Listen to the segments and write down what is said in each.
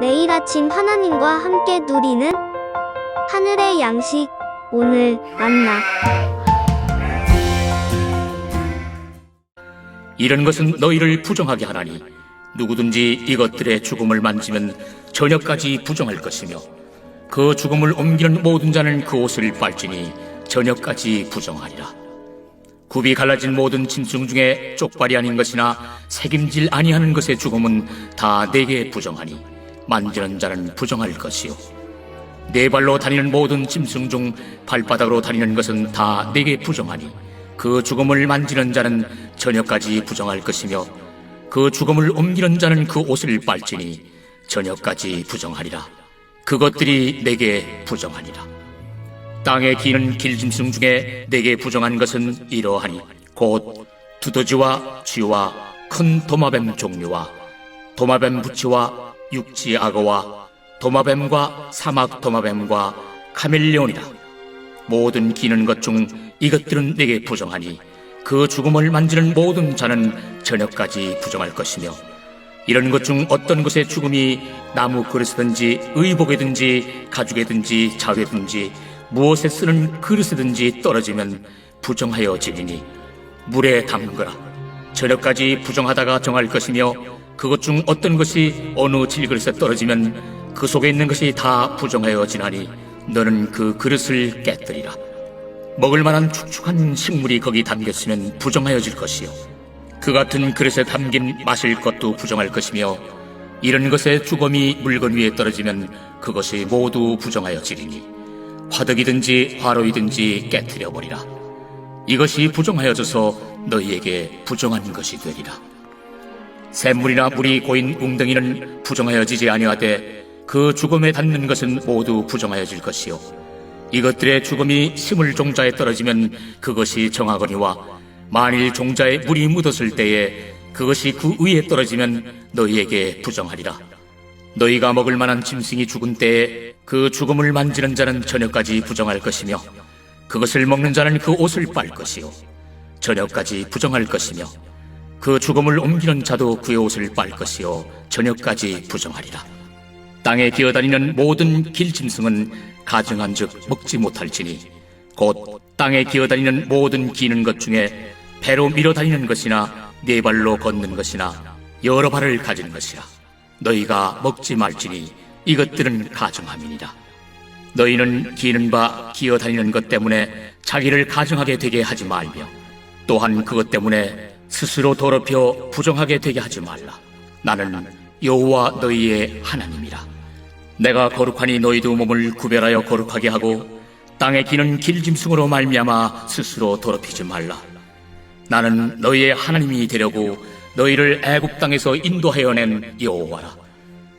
매일 아침 하나님과 함께 누리는 하늘의 양식, 오늘 만나. 이런 것은 너희를 부정하게 하나니 누구든지 이것들의 죽음을 만지면 저녁까지 부정할 것이며 그 죽음을 옮기는 모든 자는 그 옷을 빨지니 저녁까지 부정하리라. 굽이 갈라진 모든 짐승 중에 쪽발이 아닌 것이나 새김질 아니하는 것의 죽음은 다 내게 부정하니 만지는 자는 부정할 것이요 네 발로 다니는 모든 짐승 중 발바닥으로 다니는 것은 다 내게 부정하니 그 죽음을 만지는 자는 저녁까지 부정할 것이며 그 죽음을 옮기는 자는 그 옷을 빨지니 저녁까지 부정하리라. 그것들이 내게 부정하니라. 땅에 기는 길짐승 중에 내게 부정한 것은 이러하니 곧 두더지와 쥐와 큰 도마뱀 종류와 도마뱀 부치와 육지 악어와 도마뱀과 사막 도마뱀과 카멜레온이라. 모든 기는 것 중 이것들은 내게 부정하니 그 죽음을 만지는 모든 자는 저녁까지 부정할 것이며 이런 것 중 어떤 것의 죽음이 나무 그릇이든지 의복이든지 가죽이든지 자회든지 무엇에 쓰는 그릇이든지 떨어지면 부정하여지리니 물에 담그라. 저녁까지 부정하다가 정할 것이며 그것 중 어떤 것이 어느 질그릇에 떨어지면 그 속에 있는 것이 다 부정하여지나니 너는 그 그릇을 깨뜨리라. 먹을 만한 축축한 식물이 거기 담겼으면 부정하여질 것이요 그 같은 그릇에 담긴 마실 것도 부정할 것이며 이런 것의 주검이 물건 위에 떨어지면 그것이 모두 부정하여지리니 화덕이든지 화로이든지 깨뜨려버리라. 이것이 부정하여져서 너희에게 부정한 것이 되리라. 샘물이나 물이 고인 웅덩이는 부정하여지지 아니하되 그 죽음에 닿는 것은 모두 부정하여질 것이요 이것들의 죽음이 심을 종자에 떨어지면 그것이 정하거니와 만일 종자에 물이 묻었을 때에 그것이 그 위에 떨어지면 너희에게 부정하리라. 너희가 먹을 만한 짐승이 죽은 때에 그 죽음을 만지는 자는 저녁까지 부정할 것이며 그것을 먹는 자는 그 옷을 빨 것이요 저녁까지 부정할 것이며 그 죽음을 옮기는 자도 그의 옷을 빨 것이요 저녁까지 부정하리라. 땅에 기어다니는 모든 길짐승은 가증한즉 먹지 못할지니 곧 땅에 기어다니는 모든 기는 것 중에 배로 밀어다니는 것이나 네 발로 걷는 것이나 여러 발을 가진 것이라. 너희가 먹지 말지니 이것들은 가증함이니라. 너희는 기는 바 기어다니는 것 때문에 자기를 가증하게 되게 하지 말며 또한 그것 때문에 스스로 더럽혀 부정하게 되게 하지 말라. 나는 여호와 너희의 하나님이라. 내가 거룩하니 너희도 몸을 구별하여 거룩하게 하고 땅에 기는 길짐승으로 말미암아 스스로 더럽히지 말라. 나는 너희의 하나님이 되려고 너희를 애굽 땅에서 인도하여 낸 여호와라.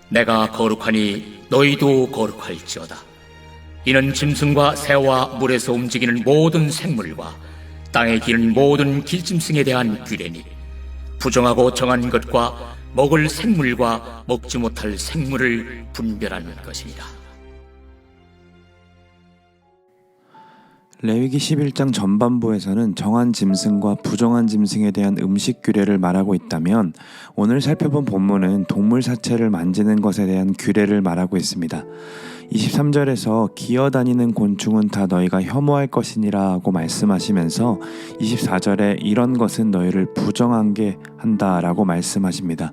내가 거룩하니 너희도 거룩할지어다. 이는 짐승과 새와 물에서 움직이는 모든 생물과 땅에 기는 모든 길짐승에 대한 규례니 부정하고 정한 것과 먹을 생물과 먹지 못할 생물을 분별하는 것이니라. 레위기 11장 전반부에서는 정한 짐승과 부정한 짐승에 대한 음식 규례를 말하고 있다면 오늘 살펴본 본문은 동물 사체를 만지는 것에 대한 규례를 말하고 있습니다. 23절에서 기어다니는 곤충은 다 너희가 혐오할 것이니라 하고 말씀하시면서 24절에 이런 것은 너희를 부정하게 한다라고 말씀하십니다.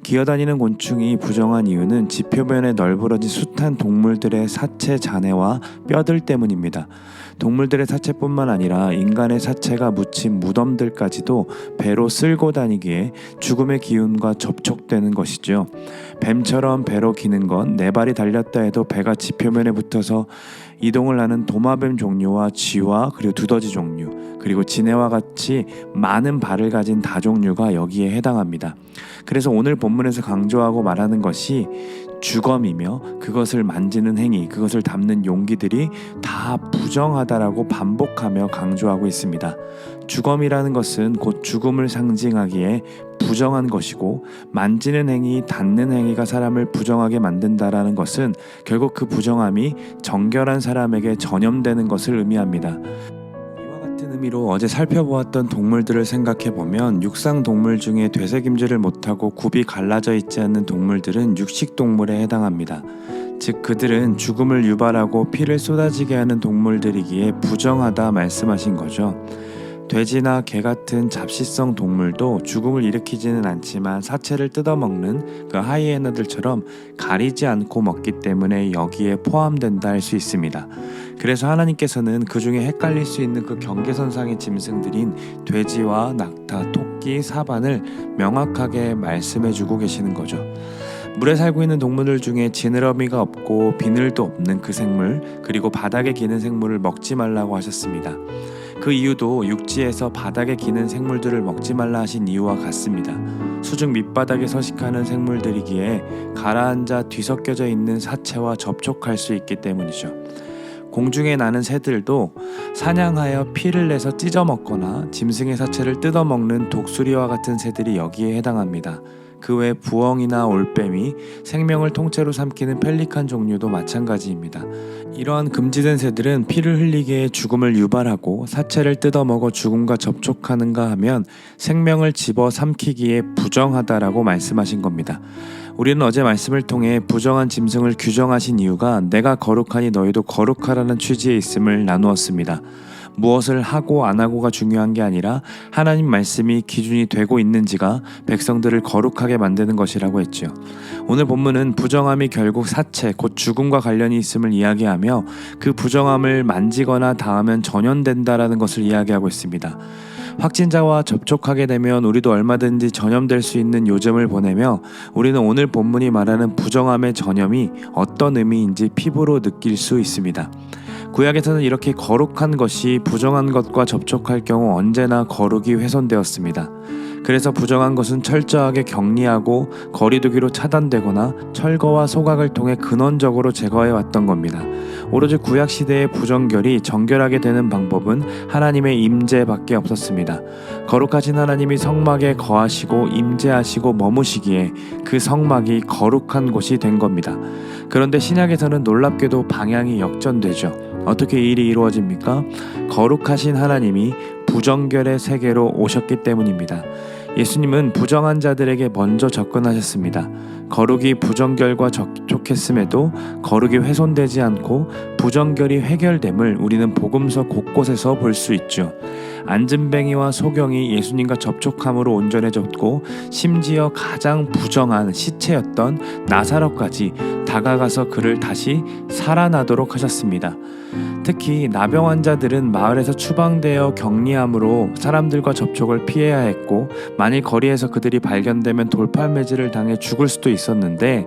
기어다니는 곤충이 부정한 이유는 지표면에 널브러진 숱한 동물들의 사체 잔해와 뼈들 때문입니다. 동물들의 사체뿐만 아니라 인간의 사체가 묻힌 무덤들까지도 배로 쓸고 다니기에 죽음의 기운과 접촉되는 것이죠. 뱀처럼 배로 기는 건 네 발이 달렸다 해도 배가 지표면에 붙어서 이동을 하는 도마뱀 종류와 쥐와 그리고 두더지 종류 그리고 지네와 같이 많은 발을 가진 다종류가 여기에 해당합니다. 그래서 오늘 본문에서 강조하고 말하는 것이 주검이며 그것을 만지는 행위, 그것을 담는 용기들이 다 부정하다라고 반복하며 강조하고 있습니다. 주검이라는 것은 곧 죽음을 상징하기에 부정한 것이고 만지는 행위, 닿는 행위가 사람을 부정하게 만든다라는 것은 결국 그 부정함이 정결한 사람에게 전염되는 것을 의미합니다. 이와 같은 의미로 어제 살펴보았던 동물들을 생각해보면 육상 동물 중에 되새김질을 못하고 굽이 갈라져 있지 않는 동물들은 육식동물에 해당합니다. 즉 그들은 죽음을 유발하고 피를 쏟아지게 하는 동물들이기에 부정하다 말씀하신 거죠. 돼지나 개 같은 잡식성 동물도 죽음을 일으키지는 않지만 사체를 뜯어먹는 그 하이에나들처럼 가리지 않고 먹기 때문에 여기에 포함된다 할 수 있습니다. 그래서 하나님께서는 그 중에 헷갈릴 수 있는 그 경계선상의 짐승들인 돼지와 낙타, 토끼, 사반을 명확하게 말씀해주고 계시는 거죠. 물에 살고 있는 동물들 중에 지느러미가 없고 비늘도 없는 그 생물, 그리고 바닥에 기는 생물을 먹지 말라고 하셨습니다. 그 이유도 육지에서 바닥에 기는 생물들을 먹지 말라 하신 이유와 같습니다. 수중 밑바닥에 서식하는 생물들이기에 가라앉아 뒤섞여져 있는 사체와 접촉할 수 있기 때문이죠. 공중에 나는 새들도 사냥하여 피를 내서 찢어 먹거나 짐승의 사체를 뜯어 먹는 독수리와 같은 새들이 여기에 해당합니다. 그 외 부엉이나 올빼미, 생명을 통째로 삼키는 펠리칸 종류도 마찬가지입니다. 이러한 금지된 새들은 피를 흘리게 해 죽음을 유발하고 사체를 뜯어먹어 죽음과 접촉하는가 하면 생명을 집어 삼키기에 부정하다라고 말씀하신 겁니다. 우리는 어제 말씀을 통해 부정한 짐승을 규정하신 이유가 내가 거룩하니 너희도 거룩하라는 취지에 있음을 나누었습니다. 무엇을 하고 안 하고가 중요한 게 아니라 하나님 말씀이 기준이 되고 있는지가 백성들을 거룩하게 만드는 것이라고 했죠. 오늘 본문은 부정함이 결국 사체, 곧 죽음과 관련이 있음을 이야기하며 그 부정함을 만지거나 닿으면 전염된다라는 것을 이야기하고 있습니다. 확진자와 접촉하게 되면 우리도 얼마든지 전염될 수 있는 요즘을 보내며 우리는 오늘 본문이 말하는 부정함의 전염이 어떤 의미인지 피부로 느낄 수 있습니다. 구약에서는 이렇게 거룩한 것이 부정한 것과 접촉할 경우 언제나 거룩이 훼손되었습니다. 그래서 부정한 것은 철저하게 격리하고 거리두기로 차단되거나 철거와 소각을 통해 근원적으로 제거해 왔던 겁니다. 오로지 구약시대의 부정결이 정결하게 되는 방법은 하나님의 임재밖에 없었습니다. 거룩하신 하나님이 성막에 거하시고 임재하시고 머무시기에 그 성막이 거룩한 곳이 된 겁니다. 그런데 신약에서는 놀랍게도 방향이 역전되죠. 어떻게 이 일이 이루어집니까? 거룩하신 하나님이 부정결의 세계로 오셨기 때문입니다. 예수님은 부정한 자들에게 먼저 접근하셨습니다. 거룩이 부정결과 접촉했음에도 거룩이 훼손되지 않고 부정결이 해결됨을 우리는 복음서 곳곳에서 볼 수 있죠. 안진뱅이와 소경이 예수님과 접촉함으로 온전해졌고 심지어 가장 부정한 시체였던 나사로까지 다가가서 그를 다시 살아나도록 하셨습니다. 특히 나병 환자들은 마을에서 추방되어 격리함으로 사람들과 접촉을 피해야 했고 만일 거리에서 그들이 발견되면 돌팔매질을 당해 죽을 수도 있었는데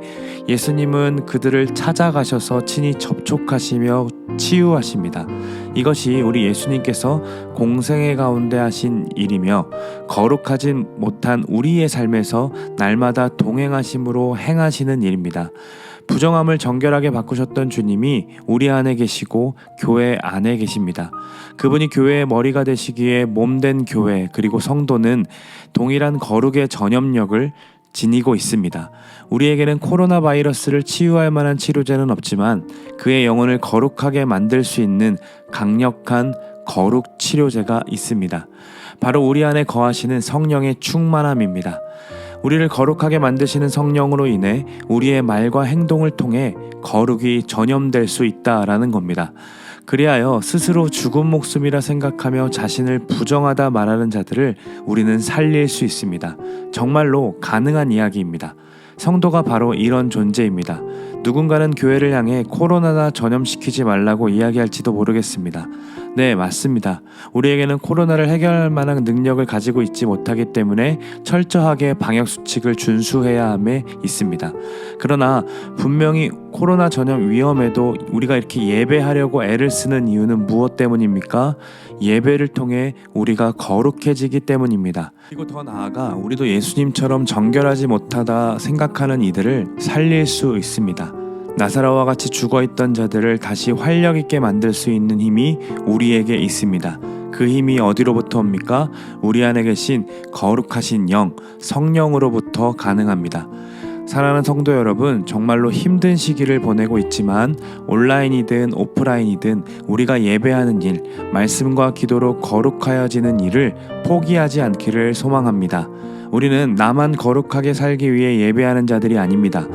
예수님은 그들을 찾아가셔서 친히 접촉하시며 치유하십니다. 이것이 우리 예수님께서 공생애 가운데 하신 일이며 거룩하진 못한 우리의 삶에서 날마다 동행하심으로 행하시는 일입니다. 부정함을 정결하게 바꾸셨던 주님이 우리 안에 계시고 교회 안에 계십니다. 그분이 교회의 머리가 되시기에 몸된 교회 그리고 성도는 동일한 거룩의 전염력을 지니고 있습니다. 우리에게는 코로나 바이러스를 치유할 만한 치료제는 없지만 그의 영혼을 거룩하게 만들 수 있는 강력한 거룩 치료제가 있습니다. 바로 우리 안에 거하시는 성령의 충만함입니다. 우리를 거룩하게 만드시는 성령으로 인해 우리의 말과 행동을 통해 거룩이 전염될 수 있다라는 겁니다. 그리하여 스스로 죽은 목숨이라 생각하며 자신을 부정하다 말하는 자들을 우리는 살릴 수 있습니다. 정말로 가능한 이야기입니다. 성도가 바로 이런 존재입니다. 누군가는 교회를 향해 코로나나 전염시키지 말라고 이야기할지도 모르겠습니다. 네, 맞습니다. 우리에게는 코로나를 해결할 만한 능력을 가지고 있지 못하기 때문에 철저하게 방역수칙을 준수해야 함에 있습니다. 그러나 분명히 코로나 전염 위험에도 우리가 이렇게 예배하려고 애를 쓰는 이유는 무엇 때문입니까? 예배를 통해 우리가 거룩해지기 때문입니다. 그리고 더 나아가 우리도 예수님처럼 정결하지 못하다 생각하는 이들을 살릴 수 있습니다. 나사로와 같이 죽어있던 자들을 다시 활력 있게 만들 수 있는 힘이 우리에게 있습니다. 그 힘이 어디로부터 옵니까? 우리 안에 계신 거룩하신 영, 성령으로부터 가능합니다. 사랑하는 성도 여러분, 정말로 힘든 시기를 보내고 있지만 온라인이든 오프라인이든 우리가 예배하는 일, 말씀과 기도로 거룩하여지는 일을 포기하지 않기를 소망합니다. 우리는 나만 거룩하게 살기 위해 예배하는 자들이 아닙니다.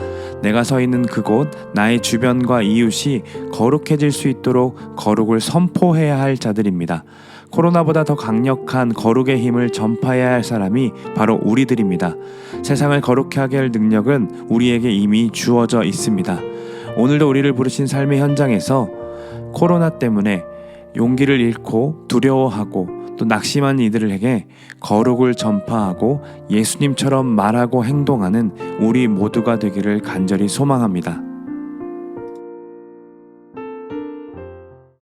내가 서 있는 그곳, 나의 주변과 이웃이 거룩해질 수 있도록 거룩을 선포해야 할 자들입니다. 코로나보다 더 강력한 거룩의 힘을 전파해야 할 사람이 바로 우리들입니다. 세상을 거룩하게 하게 할 능력은 우리에게 이미 주어져 있습니다. 오늘도 우리를 부르신 삶의 현장에서 코로나 때문에 용기를 잃고 두려워하고 또 낙심한 이들에게 거룩을 전파하고 예수님처럼 말하고 행동하는 우리 모두가 되기를 간절히 소망합니다.